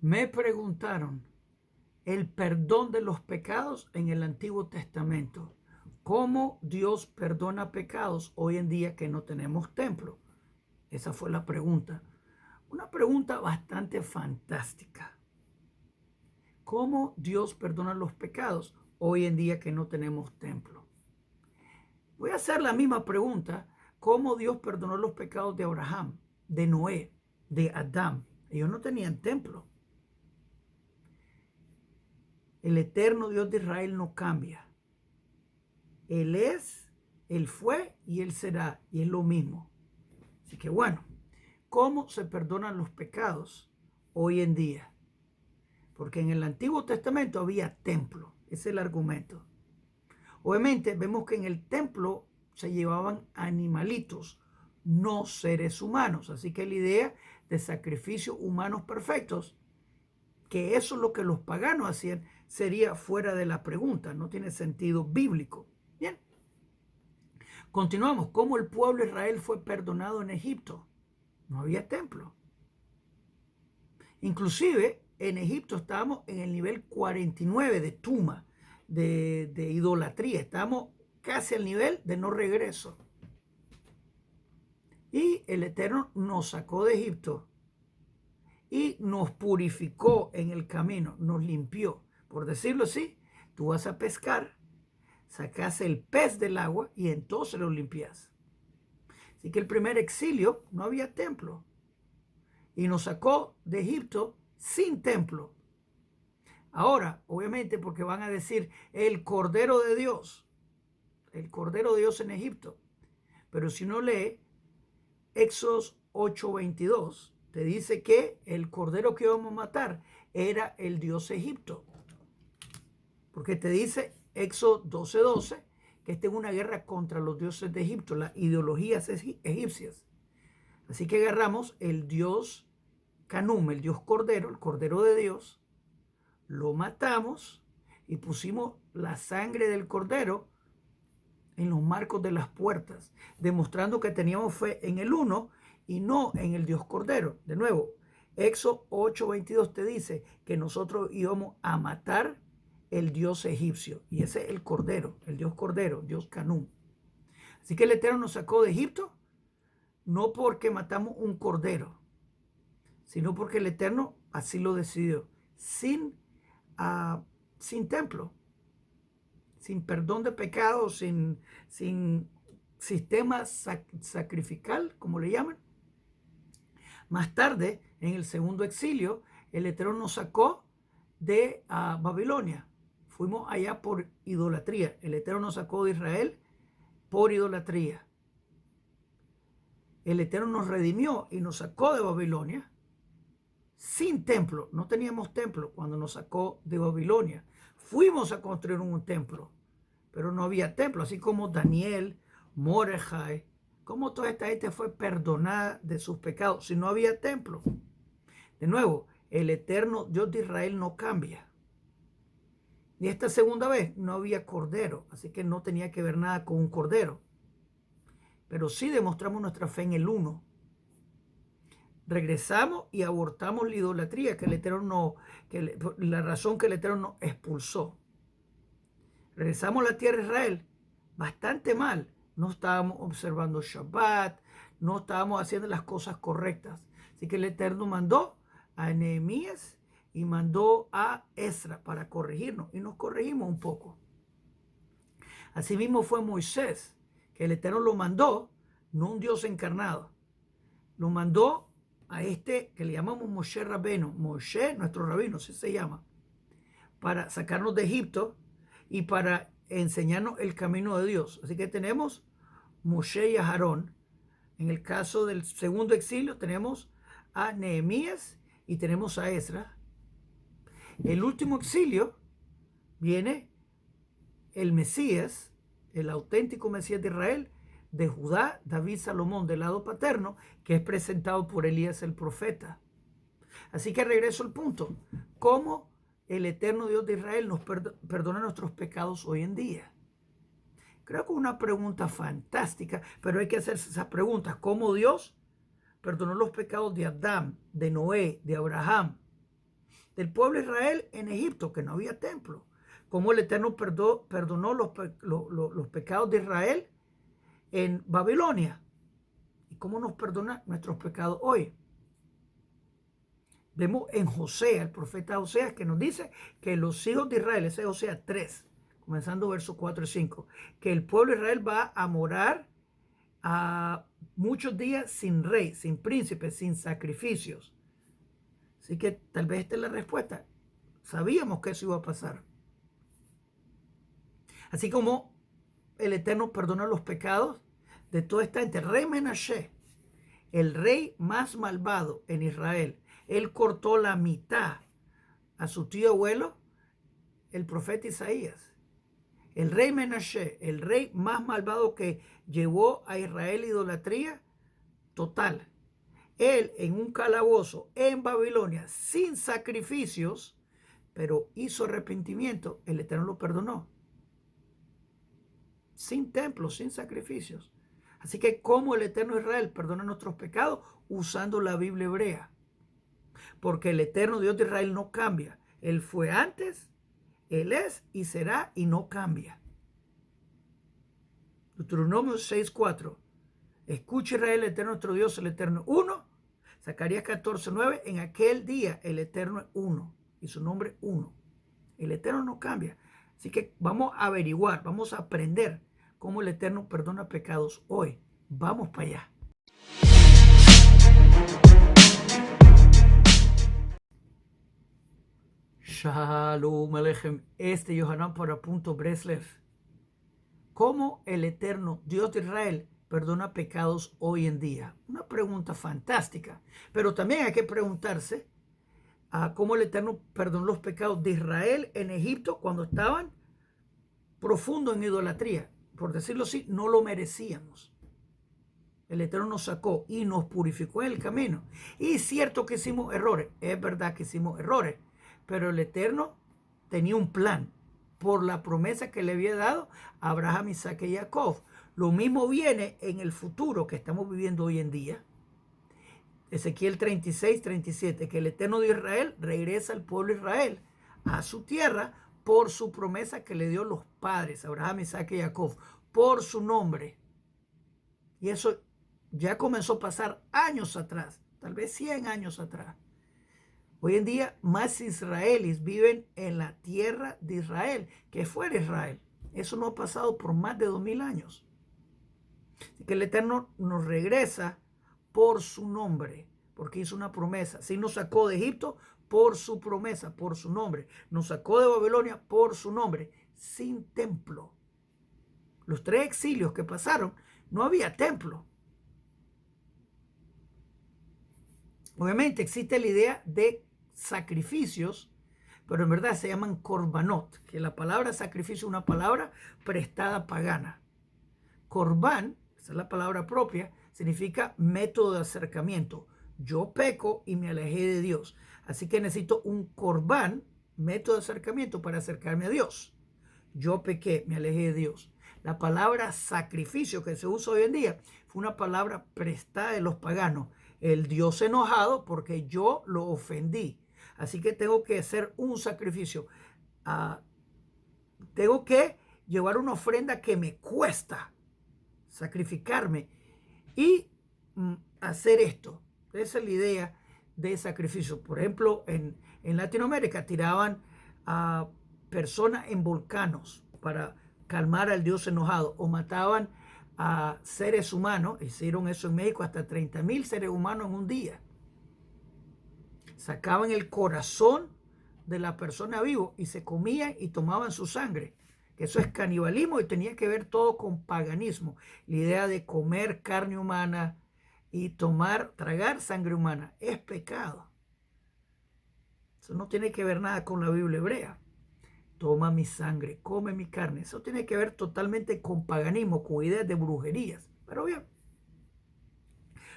Me preguntaron el perdón de los pecados en el Antiguo Testamento. ¿Cómo Dios perdona pecados hoy en día que no tenemos templo? Esa fue la pregunta. Una pregunta bastante fantástica. ¿Cómo Dios perdona los pecados hoy en día que no tenemos templo? Voy a hacer la misma pregunta. ¿Cómo Dios perdonó los pecados de Abraham, de Noé, de Adán? Ellos no tenían templo. El eterno Dios de Israel no cambia. Él es, Él fue y Él será. Y es lo mismo. Así que bueno, ¿cómo se perdonan los pecados hoy en día? Porque en el Antiguo Testamento había templo. Ese es el argumento. Obviamente vemos que en el templo se llevaban animalitos, no seres humanos. Así que la idea de sacrificios humanos perfectos, que eso es lo que los paganos hacían, sería fuera de la pregunta. No tiene sentido bíblico. Bien. Continuamos. ¿Cómo el pueblo de Israel fue perdonado en Egipto? No había templo. Inclusive en Egipto estábamos en el nivel 49 de Tuma, de idolatría. Estamos casi al nivel de no regreso. Y el Eterno nos sacó de Egipto y nos purificó en el camino, nos limpió. Por decirlo así, tú vas a pescar, sacas el pez del agua y entonces lo limpias. Así que el primer exilio no había templo y nos sacó de Egipto sin templo. Ahora, obviamente, porque van a decir el Cordero de Dios en Egipto. Pero si uno lee Éxodo 8:22, te dice que el Cordero que íbamos a matar era el Dios Egipto. Porque te dice Éxodo 12:12 que esta es una guerra contra los dioses de Egipto, las ideologías egipcias. Así que agarramos el Dios Canum, el Dios Cordero, el Cordero de Dios, lo matamos y pusimos la sangre del Cordero en los marcos de las puertas, demostrando que teníamos fe en el uno y no en el Dios Cordero. De nuevo, Éxodo 8:22 te dice que nosotros íbamos a matar el Dios egipcio, y ese es el Cordero, el Dios Cordero, Dios Canum. Así que el Eterno nos sacó de Egipto, no porque matamos un cordero, sino porque el Eterno así lo decidió, sin templo, sin perdón de pecados, sin sistema sacrificial, como le llaman. Más tarde, en el segundo exilio, el Eterno nos sacó de Babilonia. Fuimos allá por idolatría. El Eterno nos sacó de Israel por idolatría. El Eterno nos redimió y nos sacó de Babilonia sin templo. No teníamos templo cuando nos sacó de Babilonia. Fuimos a construir un templo, pero no había templo. Así como Daniel, Mordecai, como toda esta gente fue perdonada de sus pecados si no había templo. De nuevo, el eterno Dios de Israel no cambia. Y esta segunda vez no había cordero, así que no tenía que ver nada con un cordero. Pero sí demostramos nuestra fe en el uno. Regresamos y abortamos la idolatría que el Eterno no, la razón que el Eterno nos expulsó. Regresamos a la tierra de Israel bastante mal. No estábamos observando Shabbat, no estábamos haciendo las cosas correctas. Así que el Eterno mandó a Nehemías y mandó a Esdras para corregirnos, y nos corregimos un poco. Asimismo fue Moisés, que el Eterno lo mandó, no un Dios encarnado, lo mandó a este que le llamamos Moshe Rabbeinu, Moshe, nuestro rabino, así se llama, para sacarnos de Egipto y para enseñarnos el camino de Dios. Así que tenemos Moshe y a Aarón. En el caso del segundo exilio tenemos a Nehemías y tenemos a Esdras. El último exilio viene el Mesías, el auténtico Mesías de Israel, de Judá, David, Salomón, del lado paterno, que es presentado por Elías el profeta. Así que regreso al punto. ¿Cómo el eterno Dios de Israel nos perdona nuestros pecados hoy en día? Creo que es una pregunta fantástica, pero hay que hacerse esas preguntas. ¿Cómo Dios perdonó los pecados de Adán, de Noé, de Abraham, del pueblo de Israel en Egipto, que no había templo. Cómo el Eterno perdonó los pecados de Israel en Babilonia. Y cómo nos perdona nuestros pecados hoy. Vemos en Josea, el profeta Josea, que nos dice que los hijos de Israel, ese es Josea 3, comenzando versos 4 y 5, que el pueblo de Israel va a morar a muchos días sin rey, sin príncipe, sin sacrificios. Así que tal vez esta es la respuesta. Sabíamos que eso iba a pasar. Así como el Eterno perdona los pecados de toda esta gente. Rey Menashe, el rey más malvado en Israel, él cortó la mitad a su tío abuelo, el profeta Isaías. El rey Menashe, el rey más malvado que llevó a Israel a idolatría total. Él en un calabozo en Babilonia sin sacrificios, pero hizo arrepentimiento, el Eterno lo perdonó. Sin templo, sin sacrificios. Así que como el Eterno Israel perdona nuestros pecados usando la Biblia hebrea. Porque el Eterno Dios de Israel no cambia. Él fue antes, Él es y será y no cambia. Deuteronomio 6:4. Escucha Israel, el Eterno nuestro Dios, el Eterno uno. Zacarías 14:9. En aquel día el Eterno es uno y su nombre uno. El Eterno no cambia. Así que vamos a averiguar, vamos a aprender cómo el Eterno perdona pecados hoy. Vamos para allá. Shalom Aleichem. Yohanan para Punto Breslev. ¿Cómo el Eterno Dios de Israel perdona pecados hoy en día? Una pregunta fantástica. Pero también hay que preguntarse cómo el Eterno perdonó los pecados de Israel en Egipto cuando estaban profundo en idolatría. Por decirlo así, no lo merecíamos. El Eterno nos sacó y nos purificó en el camino. Y es cierto que hicimos errores. Es verdad que hicimos errores. Pero el Eterno tenía un plan por la promesa que le había dado a Abraham, Isaac y Jacob. Lo mismo viene en el futuro que estamos viviendo hoy en día. Ezequiel 36:37, que el Eterno de Israel regresa al pueblo de Israel a su tierra por su promesa que le dio los padres, Abraham, Isaac y Jacob, por su nombre. Y eso ya comenzó a pasar años atrás, tal vez 100 años atrás. Hoy en día más israelíes viven en la tierra de Israel que fuera de Israel. Eso no ha pasado por más de 2000 años. Así que el Eterno nos regresa por su nombre, porque hizo una promesa. Sí nos sacó de Egipto por su promesa, por su nombre. Nos sacó de Babilonia por su nombre, sin templo. Los 3 exilios que pasaron, no había templo. Obviamente existe la idea de sacrificios, pero en verdad se llaman korbanot, que la palabra sacrificio es una palabra prestada pagana. Korban, esa es la palabra propia, significa método de acercamiento. Yo peco y me alejé de Dios. Así que necesito un korban, método de acercamiento para acercarme a Dios. Yo pequé, me alejé de Dios. La palabra sacrificio que se usa hoy en día fue una palabra prestada de los paganos. El Dios enojado porque yo lo ofendí. Así que tengo que hacer un sacrificio. Tengo que llevar una ofrenda que me cuesta sacrificarme y hacer esto. Esa es la idea de sacrificio. Por ejemplo, en Latinoamérica tiraban a personas en volcanos para calmar al Dios enojado, o mataban a seres humanos. Hicieron eso en México, hasta 30,000 seres humanos en un día. Sacaban el corazón de la persona vivo y se comían y tomaban su sangre. Eso es canibalismo y tenía que ver todo con paganismo. La idea de comer carne humana y tragar sangre humana es pecado. Eso no tiene que ver nada con la Biblia hebrea. Toma mi sangre, come mi carne. Eso tiene que ver totalmente con paganismo, con ideas de brujerías. Pero bien,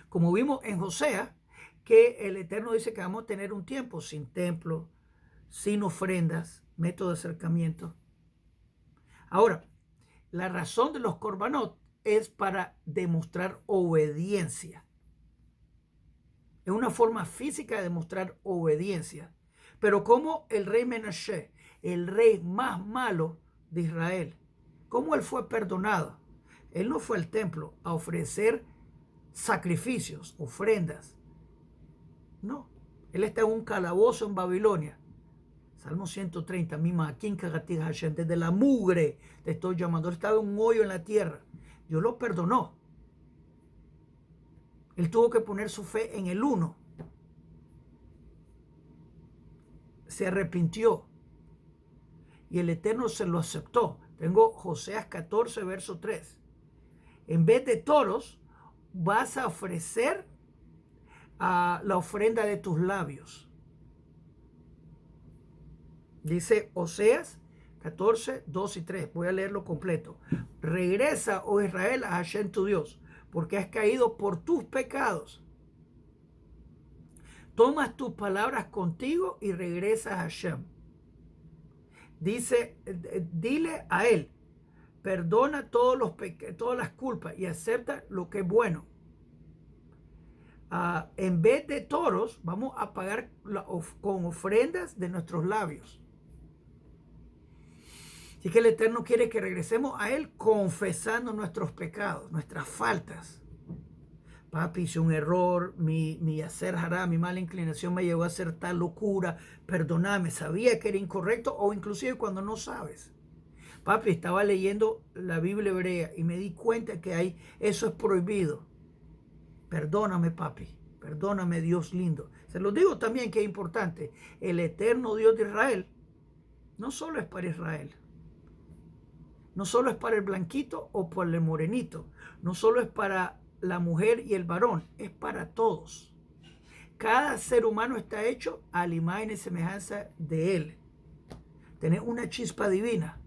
como vimos en Josea, que el Eterno dice que vamos a tener un tiempo sin templo, sin ofrendas, método de acercamiento. Ahora, la razón de los korbanot es para demostrar obediencia. Es una forma física de demostrar obediencia. Pero como el rey Menashe, el rey más malo de Israel, cómo él fue perdonado. Él no fue al templo a ofrecer sacrificios, ofrendas. No, él está en un calabozo en Babilonia. Salmo 130, Mima, aquí desde la mugre te estoy llamando. Él estaba en un hoyo en la tierra. Dios lo perdonó. Él tuvo que poner su fe en el uno. Se arrepintió y el Eterno se lo aceptó. Tengo Joseas 14, verso 3. En vez de toros, vas a ofrecer la ofrenda de tus labios. Dice Oseas 14, 2 y 3. Voy a leerlo completo. Regresa, oh Israel, a Hashem tu Dios, porque has caído por tus pecados. Tomas tus palabras contigo y regresas a Hashem. Dice, dile a él, perdona todas las culpas y acepta lo que es bueno. En vez de toros, vamos a pagar con ofrendas de nuestros labios. Así que el Eterno quiere que regresemos a Él confesando nuestros pecados, nuestras faltas. Papi, hice un error, mi hacer hará, mi mala inclinación me llevó a hacer tal locura. Perdóname, sabía que era incorrecto o inclusive cuando no sabes. Papi, estaba leyendo la Biblia hebrea y me di cuenta que eso es prohibido. Perdóname, papi. Perdóname, Dios lindo. Se lo digo también que es importante. El eterno Dios de Israel no solo es para Israel. No solo es para el blanquito o para el morenito. No solo es para la mujer y el varón. Es para todos. Cada ser humano está hecho a la imagen y semejanza de él. Tenés una chispa divina.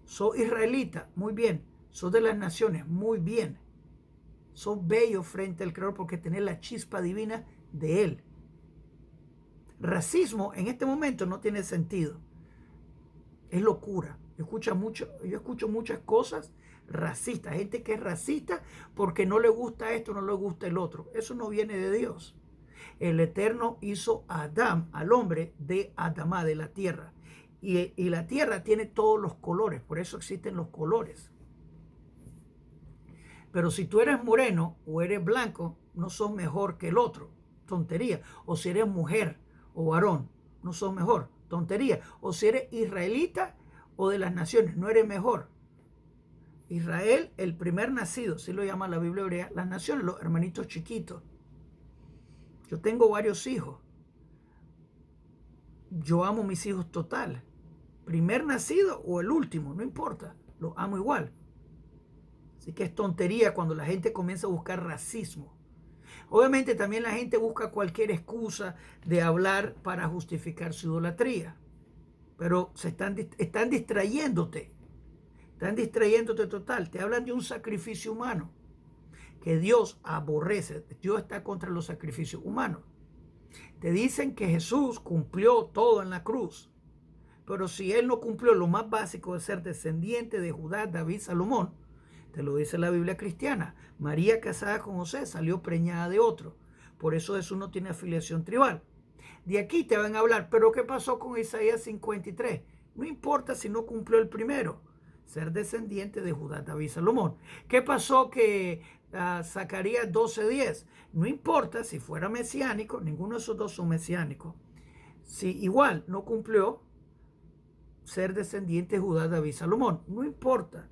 Sos israelita, muy bien. Sos de las naciones, muy bien. Sos bello frente al Creador porque tenés la chispa divina de Él. Racismo en este momento no tiene sentido. Es locura. Yo escucho muchas cosas racistas. Gente que es racista porque no le gusta esto, no le gusta el otro. Eso no viene de Dios. El Eterno hizo a Adán, al hombre, de Adamá, de la tierra. Y la tierra tiene todos los colores. Por eso existen los colores. Pero si tú eres moreno o eres blanco, no sos mejor que el otro. Tontería. O si eres mujer o varón, no sos mejor. Tontería. O si eres israelita o de las naciones, no eres mejor. Israel, el primer nacido, así lo llama la Biblia hebrea, las naciones, los hermanitos chiquitos. Yo tengo varios hijos. Yo amo mis hijos total. Primer nacido o el último, no importa. Los amo igual. Así que es tontería cuando la gente comienza a buscar racismo. Obviamente también la gente busca cualquier excusa de hablar para justificar su idolatría. Pero están distrayéndote. Están distrayéndote total. Te hablan de un sacrificio humano que Dios aborrece. Dios está contra los sacrificios humanos. Te dicen que Jesús cumplió todo en la cruz. Pero si Él no cumplió lo más básico de ser descendiente de Judá, David, Salomón, te lo dice la Biblia cristiana. María, casada con José, salió preñada de otro. Por eso Jesús no tiene afiliación tribal. De aquí te van a hablar, pero ¿qué pasó con Isaías 53? No importa si no cumplió el primero, ser descendiente de Judá, David, Salomón. ¿Qué pasó que Zacarías 12:10? No importa si fuera mesiánico, ninguno de esos dos son mesiánicos. Si igual no cumplió, ser descendiente de Judá, David, Salomón. No importa.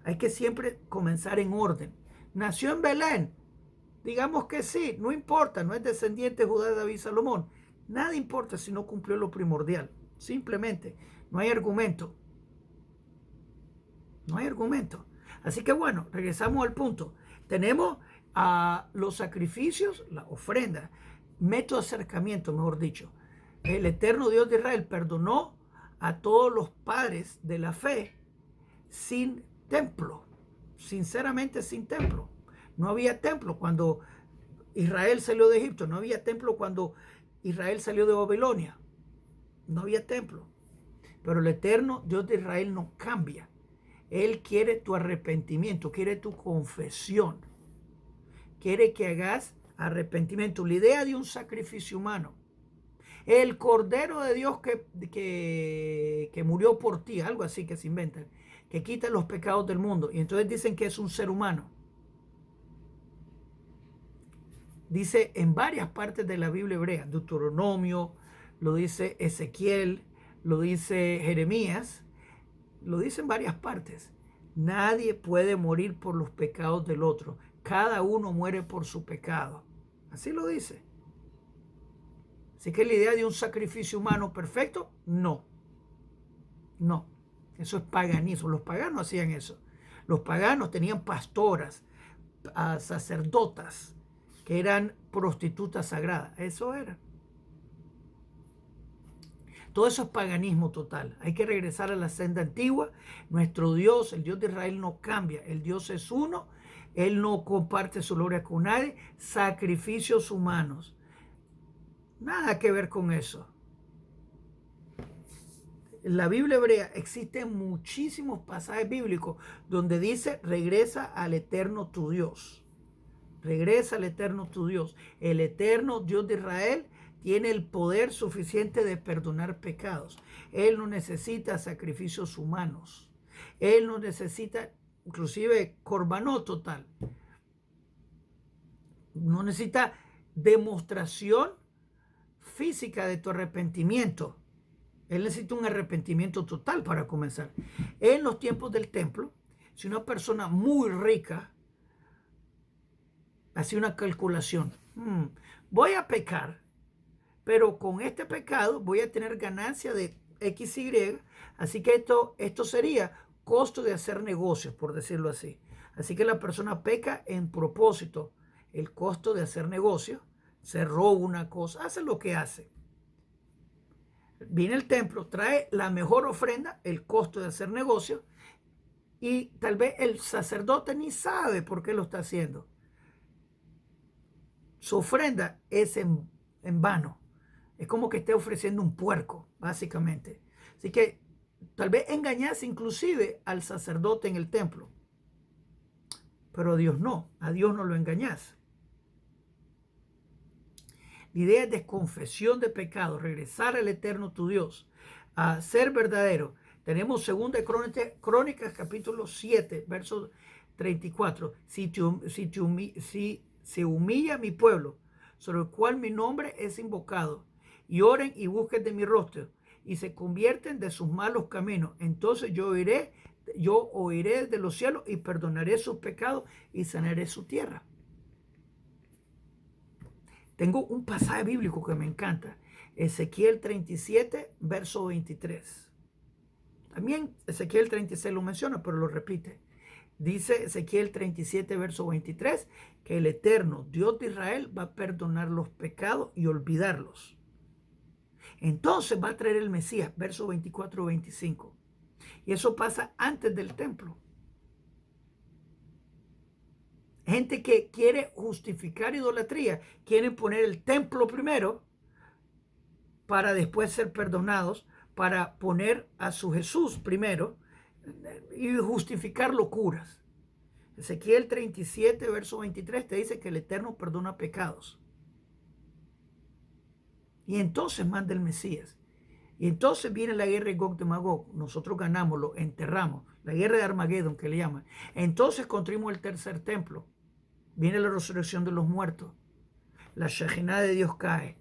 Hay que siempre comenzar en orden. Nació en Belén. Digamos que sí, no importa, no es descendiente de Judá, David, Salomón. Nada importa si no cumplió lo primordial. Simplemente, no hay argumento. No hay argumento. Así que bueno, regresamos al punto. Tenemos los sacrificios, la ofrenda, método de acercamiento, mejor dicho. El eterno Dios de Israel perdonó a todos los padres de la fe sin templo, sinceramente sin templo. No había templo cuando Israel salió de Egipto, no había templo cuando Israel salió de Babilonia, no había templo. Pero el eterno Dios de Israel no cambia. Él quiere tu arrepentimiento, quiere tu confesión, quiere que hagas arrepentimiento. La idea de un sacrificio humano El Cordero de Dios que murió por ti, algo así que se inventan, que quita los pecados del mundo. Y entonces dicen que es un ser humano. Dice en varias partes de la Biblia hebrea, Deuteronomio, lo dice Ezequiel, lo dice Jeremías, lo dice en varias partes. Nadie puede morir por los pecados del otro. Cada uno muere por su pecado. Así lo dice. Así que la idea de un sacrificio humano perfecto, no. No. Eso es paganismo. Los paganos hacían eso. Los paganos tenían pastoras, sacerdotas, que eran prostitutas sagradas. Eso era. Todo eso es paganismo total. Hay que regresar a la senda antigua. Nuestro Dios, el Dios de Israel, no cambia. El Dios es uno. Él no comparte su gloria con nadie. Sacrificios humanos. Nada que ver con eso. En la Biblia hebrea existen muchísimos pasajes bíblicos donde dice regresa al eterno tu Dios. Regresa al eterno tu Dios. El eterno Dios de Israel tiene el poder suficiente de perdonar pecados. Él no necesita sacrificios humanos. Él no necesita, inclusive, corbanó total. No necesita demostración física de tu arrepentimiento. Él necesita un arrepentimiento total para comenzar. En los tiempos del templo, si una persona muy rica hacía una calculación, voy a pecar, pero con este pecado voy a tener ganancia de X, Y, así que esto sería costo de hacer negocios, por decirlo así. Así que la persona peca en propósito, el costo de hacer negocios, se roba una cosa, hace lo que hace. Viene el templo, trae la mejor ofrenda, el costo de hacer negocio, y tal vez el sacerdote ni sabe por qué lo está haciendo. Su ofrenda es en vano. Es como que esté ofreciendo un puerco, básicamente. Así que tal vez engañase inclusive al sacerdote en el templo. Pero a Dios no lo engañas. La idea es de confesión de pecados, regresar al eterno tu Dios, a ser verdadero. Tenemos 2 Crónicas capítulo 7, verso 34. Si se humilla mi pueblo, sobre el cual mi nombre es invocado, y oren y busquen de mi rostro, y se convierten de sus malos caminos, entonces yo oiré desde los cielos y perdonaré sus pecados y sanaré su tierra. Tengo un pasaje bíblico que me encanta. Ezequiel 37, verso 23. También Ezequiel 36 lo menciona, pero lo repite. Dice Ezequiel 37, verso 23, que el eterno Dios de Israel va a perdonar los pecados y olvidarlos. Entonces va a traer el Mesías, verso 24 y 25. Y eso pasa antes del templo. Gente que quiere justificar idolatría, quieren poner el templo primero para después ser perdonados, para poner a su Jesús primero y justificar locuras. Ezequiel 37, verso 23 te dice que el Eterno perdona pecados. Y entonces manda el Mesías. Y entonces viene la guerra de Gog de Magog. Nosotros ganamos, lo enterramos. La guerra de Armagedón, que le llaman. Entonces construimos el tercer templo. Viene la resurrección de los muertos. La Shekinah de Dios cae.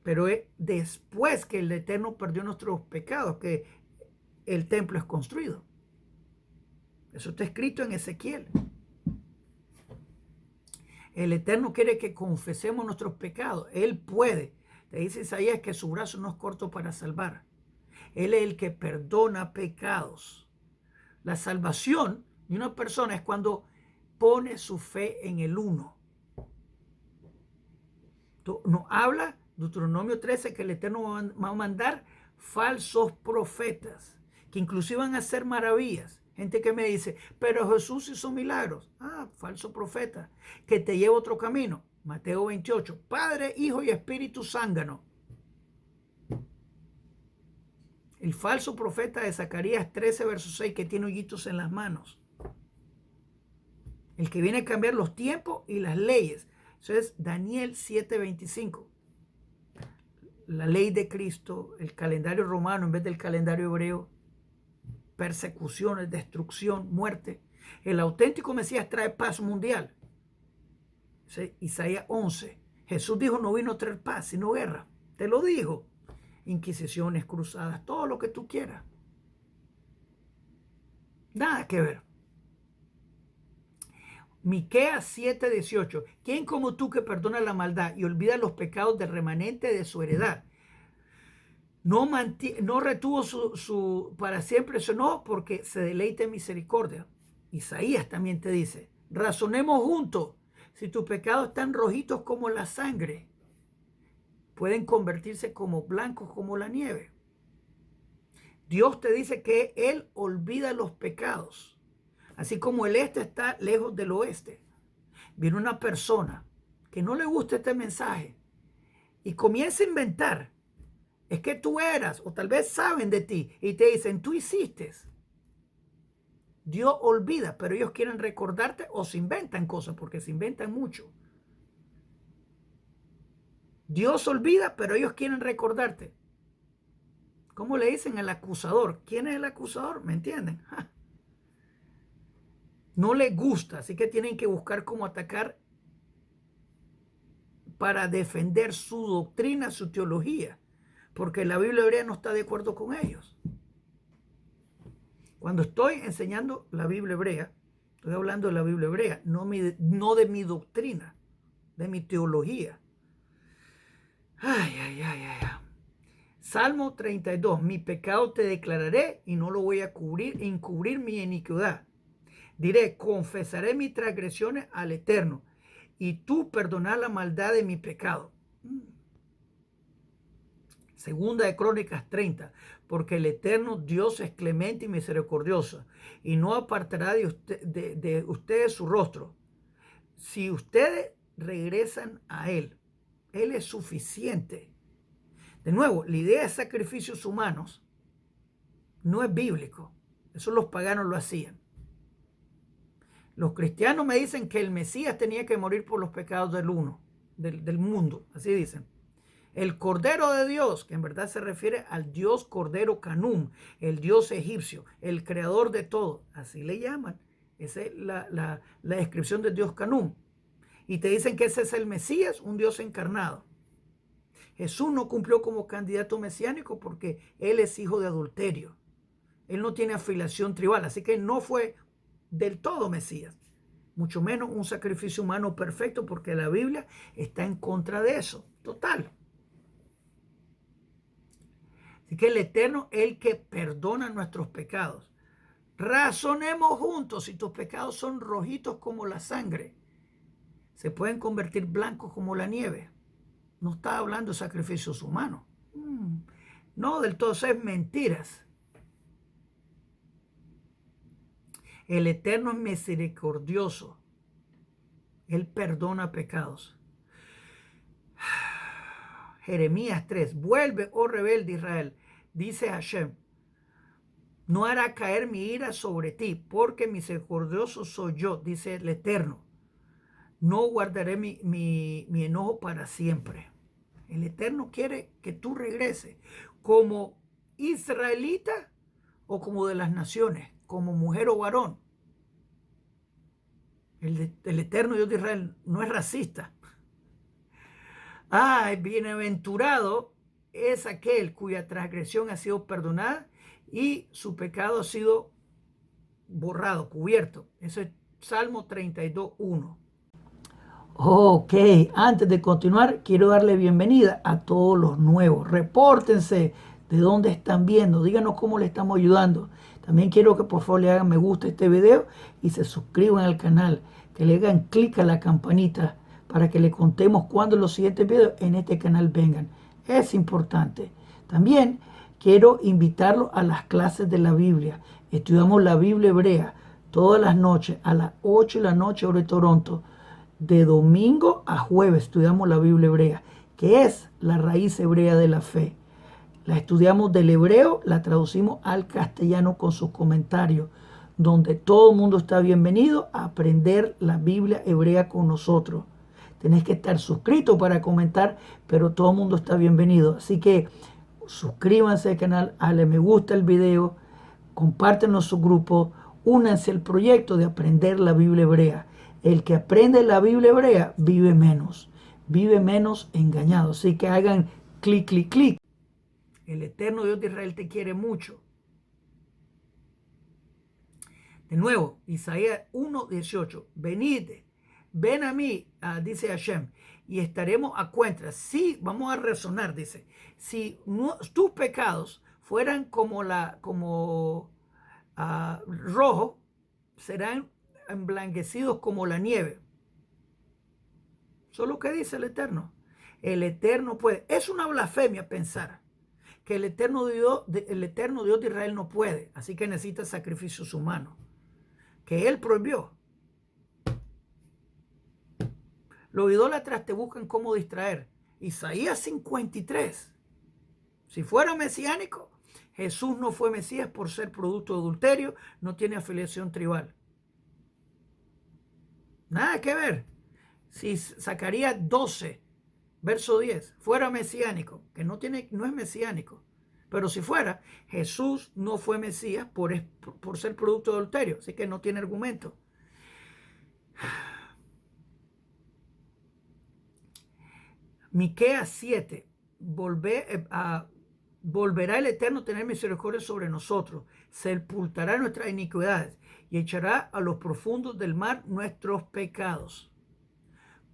Pero es después que el Eterno perdió nuestros pecados que el templo es construido. Eso está escrito en Ezequiel. El Eterno quiere que confesemos nuestros pecados. Él puede. Te dice Isaías que su brazo no es corto para salvar. Él es el que perdona pecados. La salvación de una persona es cuando pone su fe en el uno. Nos habla Deuteronomio 13 que el Eterno va a mandar falsos profetas que inclusive van a hacer maravillas. Gente que me dice, pero Jesús hizo milagros. Falso profeta, que te lleva otro camino. Mateo 28, Padre, Hijo y Espíritu zángano. El falso profeta de Zacarías 13, verso 6, que tiene hoyitos en las manos. El que viene a cambiar los tiempos y las leyes. Eso es Daniel 7:25. La ley de Cristo, el calendario romano en vez del calendario hebreo, persecuciones, destrucción, muerte. El auténtico Mesías trae paz mundial. ¿Sí? Isaías 11. Jesús dijo, no vino a traer paz, sino guerra. Te lo dijo. Inquisiciones, cruzadas, todo lo que tú quieras. Nada que ver. Miqueas 7:18. ¿Quién como tú que perdona la maldad y olvida los pecados del remanente de su heredad? No retuvo su para siempre su enojo porque se deleita en misericordia. Isaías también te dice, razonemos juntos. Si tus pecados están rojitos como la sangre, pueden convertirse como blancos como la nieve. Dios te dice que Él olvida los pecados. Así como el este está lejos del oeste. Viene una persona que no le gusta este mensaje y comienza a inventar. Es que tú eras, o tal vez saben de ti y te dicen, tú hiciste. Dios olvida, pero ellos quieren recordarte o se inventan cosas porque se inventan mucho. Dios olvida, pero ellos quieren recordarte. ¿Cómo le dicen al acusador? ¿Quién es el acusador? ¿Me entienden? ¡Ja! No les gusta, así que tienen que buscar cómo atacar para defender su doctrina, su teología, porque la Biblia hebrea no está de acuerdo con ellos. Cuando estoy enseñando la Biblia hebrea, estoy hablando de la Biblia hebrea, no de mi doctrina, de mi teología. Ay, ay, ay, ay. Salmo 32, mi pecado te declararé y no lo voy a encubrir mi iniquidad. Diré, confesaré mis transgresiones al Eterno y tú perdonar la maldad de mi pecado. Segunda de Crónicas 30, porque el Eterno Dios es clemente y misericordioso y no apartará de ustedes su rostro. Si ustedes regresan a Él, Él es suficiente. De nuevo, la idea de sacrificios humanos no es bíblico. Eso los paganos lo hacían. Los cristianos me dicen que el Mesías tenía que morir por los pecados del mundo, así dicen. El Cordero de Dios, que en verdad se refiere al Dios Cordero Canum, el Dios egipcio, el creador de todo, así le llaman. Esa es la descripción del Dios Canum. Y te dicen que ese es el Mesías, un Dios encarnado. Jesús no cumplió como candidato mesiánico porque él es hijo de adulterio. Él no tiene afiliación tribal, así que no fue del todo Mesías, mucho menos un sacrificio humano perfecto, porque la Biblia está en contra de eso, total. Así que el Eterno, el que perdona nuestros pecados. Razonemos juntos, si tus pecados son rojitos como la sangre, se pueden convertir blancos como la nieve. No está hablando de sacrificios humanos. No, del todo, eso es mentiras. El Eterno es misericordioso. Él perdona pecados. Jeremías 3. Vuelve, oh rebelde Israel, dice Hashem. No hará caer mi ira sobre ti, porque misericordioso soy yo, dice el Eterno. No guardaré mi enojo para siempre. El Eterno quiere que tú regreses como israelita o como de las naciones, como mujer o varón. El Eterno Dios de Israel no es racista. Bienaventurado es aquel cuya transgresión ha sido perdonada y su pecado ha sido borrado, cubierto. Eso es Salmo 32:1. Ok, antes de continuar, quiero darle bienvenida a todos los nuevos. Repórtense de dónde están viendo, díganos cómo le estamos ayudando. También quiero que por favor le hagan me gusta a este video y se suscriban al canal, que le hagan clic a la campanita para que le contemos cuando los siguientes videos en este canal vengan. Es importante. También quiero invitarlos a las clases de la Biblia. Estudiamos la Biblia hebrea todas las noches a las 8 de la noche hora de Toronto. De domingo a jueves estudiamos la Biblia hebrea, que es la raíz hebrea de la fe. La estudiamos del hebreo, la traducimos al castellano con sus comentarios, donde todo el mundo está bienvenido a aprender la Biblia hebrea con nosotros. Tenés que estar suscrito para comentar, pero todo el mundo está bienvenido. Así que suscríbanse al canal, dale me gusta el video, compártenos su grupo, únanse al proyecto de aprender la Biblia hebrea. El que aprende la Biblia hebrea vive menos engañado. Así que hagan clic, clic, clic. El eterno Dios de Israel te quiere mucho. De nuevo, Isaías 1:18. Venid, ven a mí, dice Hashem, y estaremos a cuenta. Sí, vamos a razonar, dice. Si tus pecados fueran como rojo, serán emblanquecidos como la nieve. Eso es lo que dice el Eterno. El Eterno puede. Es una blasfemia pensar que el eterno Dios de Israel no puede. Así que necesita sacrificios humanos, que Él prohibió. Los idólatras te buscan cómo distraer. Isaías 53. Si fuera mesiánico, Jesús no fue Mesías por ser producto de adulterio, no tiene afiliación tribal. Nada que ver. Si Zacarías 12, verso 10, fuera mesiánico, que no es mesiánico, pero si fuera, Jesús no fue Mesías por ser producto de adulterio, así que no tiene argumento. Miqueas 7, volverá el Eterno a tener misericordia sobre nosotros, sepultará nuestras iniquidades y echará a los profundos del mar nuestros pecados.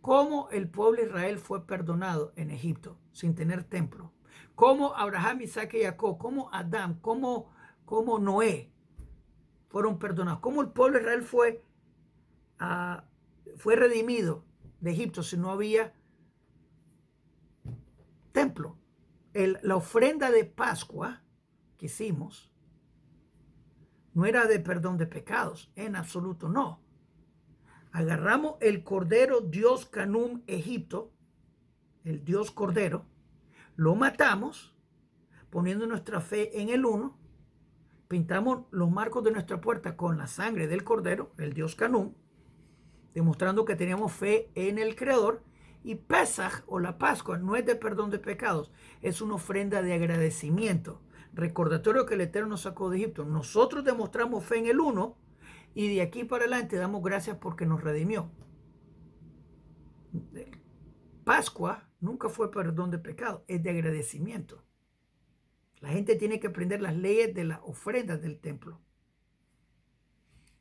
Cómo el pueblo de Israel fue perdonado en Egipto sin tener templo. Cómo Abraham, Isaac y Jacob, cómo Adán, cómo Noé fueron perdonados. Cómo el pueblo de Israel fue redimido de Egipto si no había templo. La ofrenda de Pascua que hicimos no era de perdón de pecados, en absoluto no. Agarramos el cordero Dios Canum Egipto, el Dios Cordero, lo matamos poniendo nuestra fe en el uno, pintamos los marcos de nuestra puerta con la sangre del cordero, el Dios Canum, demostrando que teníamos fe en el Creador. Y Pesaj o la Pascua no es de perdón de pecados, es una ofrenda de agradecimiento, recordatorio que el Eterno nos sacó de Egipto. Nosotros demostramos fe en el uno y de aquí para adelante damos gracias porque nos redimió. Pascua nunca fue perdón de pecado, es de agradecimiento. La gente tiene que aprender las leyes de las ofrendas del templo.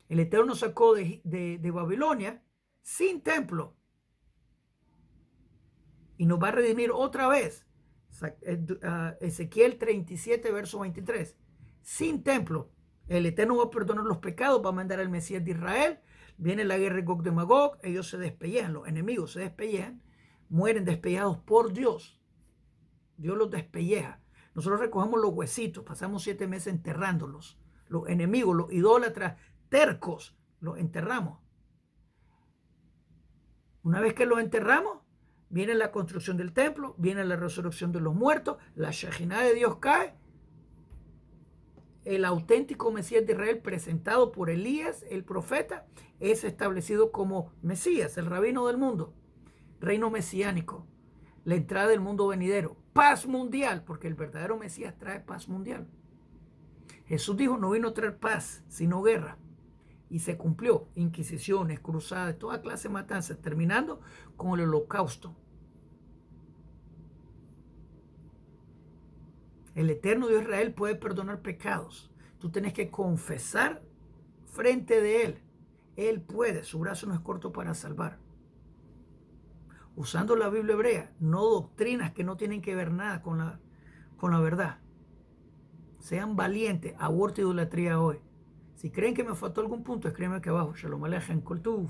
El Eterno nos sacó de Babilonia sin templo y nos va a redimir otra vez. Ezequiel 37, verso 23. Sin templo. El Eterno va a perdonar los pecados, va a mandar al Mesías de Israel. Viene la guerra de Gog de Magog. Ellos se despellejan, los enemigos se despellejan. Mueren despellejados por Dios. Dios los despelleja. Nosotros recogemos los huesitos, pasamos 7 meses enterrándolos. Los enemigos, los idólatras tercos, los enterramos. Una vez que los enterramos, viene la construcción del templo, viene la resurrección de los muertos, la Shekinah de Dios cae. El auténtico Mesías de Israel presentado por Elías, el profeta, es establecido como Mesías, el rabino del mundo, reino mesiánico, la entrada del mundo venidero, paz mundial, porque el verdadero Mesías trae paz mundial. Jesús dijo, no vino a traer paz, sino guerra. Y se cumplió, inquisiciones, cruzadas, toda clase de matanzas, terminando con el holocausto. El eterno Dios de Israel puede perdonar pecados. Tú tienes que confesar frente de Él. Él puede, su brazo no es corto para salvar. Usando la Biblia hebrea, no doctrinas que no tienen que ver nada con la verdad. Sean valientes, aborta idolatría hoy. Si creen que me faltó algún punto, escríbanme aquí abajo. Shalom Aleichem Kol Tuv.